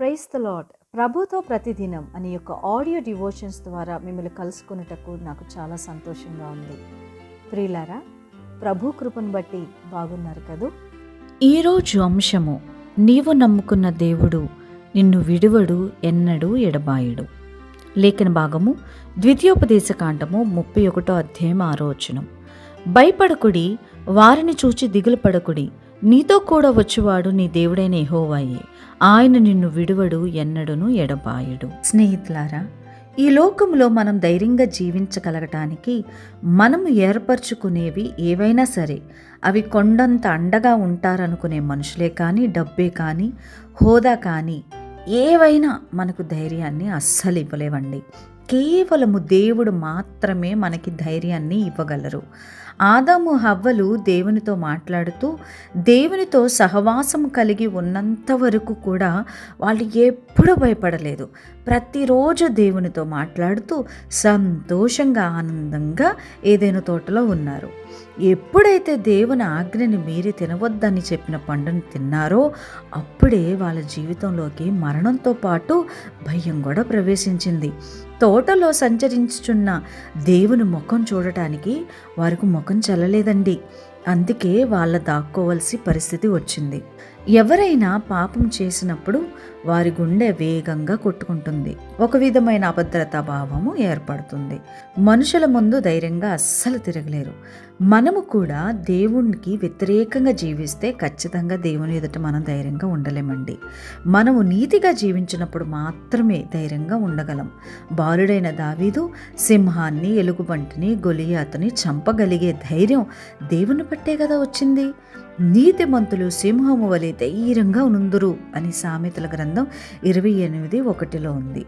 Praise the lord. ప్రభుతో ప్రతిదినం అనే యొక్క ఆడియో డివోషన్స్ ద్వారా మిమ్మల్ని కలుసుకున్నటకు నాకు చాలా సంతోషంగా ఉంది. ప్రియులారా, ప్రభు కృపను బట్టి బాగున్నారు కదూ. ఈరోజు అంశము, నీవు నమ్ముకున్న దేవుడు నిన్ను విడువడు, ఎన్నడూ ఎడబాయుడు. లేఖన భాగము ద్వితీయోపదేశకాండము 31వ అధ్యాయం 6వ వచనం. భయపడకుడి, వారిని చూచి దిగులు పడకుడి, నీతో కూడా వచ్చువాడు నీ దేవుడైన యెహోవాయే, ఆయన నిన్ను విడువడు, ఎన్నడును ఎడబాయుడు. స్నేహితులారా, ఈ లోకంలో మనం ధైర్యంగా జీవించగలగటానికి మనము ఏర్పరచుకునేవి ఏవైనా సరే అవి కొండంత అండగా ఉంటారనుకునే మనుషులే కానీ, డబ్బే కానీ, హోదా కానీ ఏవైనా మనకు ధైర్యాన్ని అస్సలు ఇవ్వలేవండి. కేవలము దేవుడు మాత్రమే మనకి ధైర్యాన్ని ఇవ్వగలరు. ఆదాము హవ్వలు దేవునితో మాట్లాడుతూ దేవునితో సహవాసం కలిగి ఉన్నంత వరకు కూడా వాళ్ళు ఎప్పుడూ భయపడలేదు. ప్రతిరోజు దేవునితో మాట్లాడుతూ సంతోషంగా, ఆనందంగా ఏదైనా తోటలో ఉన్నారు. ఎప్పుడైతే దేవుని ఆజ్ఞని మీరి తినవద్దని చెప్పిన పండును తిన్నారో అప్పుడే వాళ్ళ జీవితంలోకి మరణంతో పాటు భయం కూడా ప్రవేశించింది. తోటలో సంచరించుచున్న దేవుని ముఖం చూడటానికి వారికి ముఖం చెల్లలేదండి. అందుకే వాళ్ళ దాక్కోవలసి పరిస్థితి వచ్చింది. ఎవరైనా పాపం చేసినప్పుడు వారి గుండె వేగంగా కొట్టుకుంటుంది. ఒక విధమైన అభద్రతా భావము ఏర్పడుతుంది. మనుషుల ముందు ధైర్యంగా అస్సలు తిరగలేరు. మనము కూడా దేవునికి వ్యతిరేకంగా జీవిస్తే ఖచ్చితంగా దేవుని ఎదుట మనం ధైర్యంగా ఉండలేమండి. మనము నీతిగా జీవించినప్పుడు మాత్రమే ధైర్యంగా ఉండగలం. బాలుడైన దావీదు సింహాన్ని, ఎలుగుబంటిని, గొలియాతుని చంపగలిగే ధైర్యం దేవుని పట్టే కదా వచ్చింది. నీతిమంతులు సింహము వలె ధైర్యంగా నుందురు అని సామెతల గ్రంథం 28:1 ఉంది.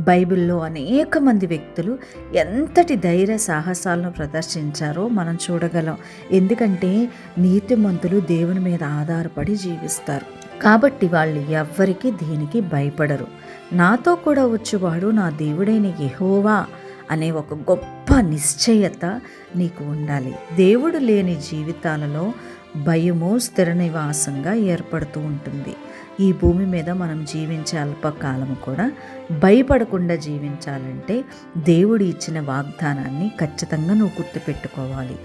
బైబిల్లో అనేక మంది వ్యక్తులు ఎంతటి ధైర్య సాహసాలను ప్రదర్శించారో మనం చూడగలం. ఎందుకంటే నీతిమంతులు దేవుని మీద ఆధారపడి జీవిస్తారు కాబట్టి వాళ్ళు ఎవ్వరికి దేనికి భయపడరు. నాతో కూడా వచ్చేవాడు నా దేవుడైన యెహోవా అనే ఒక గొప్ప నిశ్చయత నీకు ఉండాలి. దేవుడు లేని జీవితాలలో భయము స్థిర నివాసంగా ఏర్పడుతూ ఉంటుంది. ఈ భూమి మీద మనం జీవించే అల్పకాలము కూడా భయపడకుండా జీవించాలంటే దేవుడు ఇచ్చిన వాగ్దానాన్ని ఖచ్చితంగా నువ్వు గుర్తుపెట్టుకోవాలి.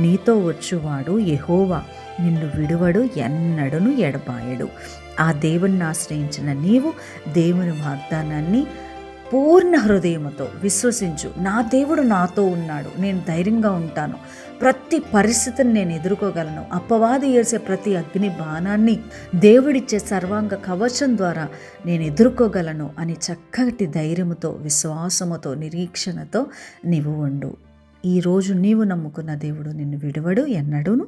నీతో వచ్చువాడు యెహోవా, నిన్ను విడువడు, ఎన్నడును ఎడబాయడు. ఆ దేవుణ్ణి ఆశ్రయించిన నీవు దేవుని వాగ్దానాన్ని పూర్ణ హృదయముతో విశ్వసించు. నా దేవుడు నాతో ఉన్నాడు, నేను ధైర్యంగా ఉంటాను, ప్రతి పరిస్థితిని నేను ఎదుర్కోగలను, అపవాది ఏసే ప్రతి అగ్ని బాణాన్ని దేవుడిచ్చే సర్వాంగ కవచం ద్వారా నేను ఎదుర్కోగలను అని చక్కటి ధైర్యముతో, విశ్వాసముతో, నిరీక్షణతో నీవు ఉండు. ఈరోజు నీవు నమ్ముకున్న దేవుడు నిన్ను విడువడు, ఎన్నడూను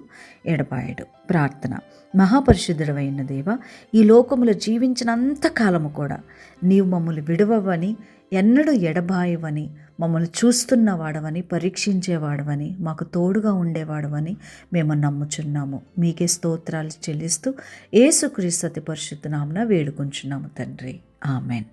ఎడబాయడు. ప్రార్థన. మహాపరిశుద్ధుడవైన దేవ, ఈ లోకములో జీవించినంత కాలము కూడా నీవు మమ్మల్ని విడువవని, ఎన్నడూ ఎడబాయవని, మమ్మల్ని చూస్తున్నవాడవని, పరీక్షించేవాడవని, మాకు తోడుగా ఉండేవాడవని మేము నమ్ముచున్నాము. మీకే స్తోత్రాలు చెల్లిస్తూ యేసుక్రీస్తు అతి పరిశుద్ధ నామమున వేడుకొంచున్నాము తండ్రి. ఆమెన్.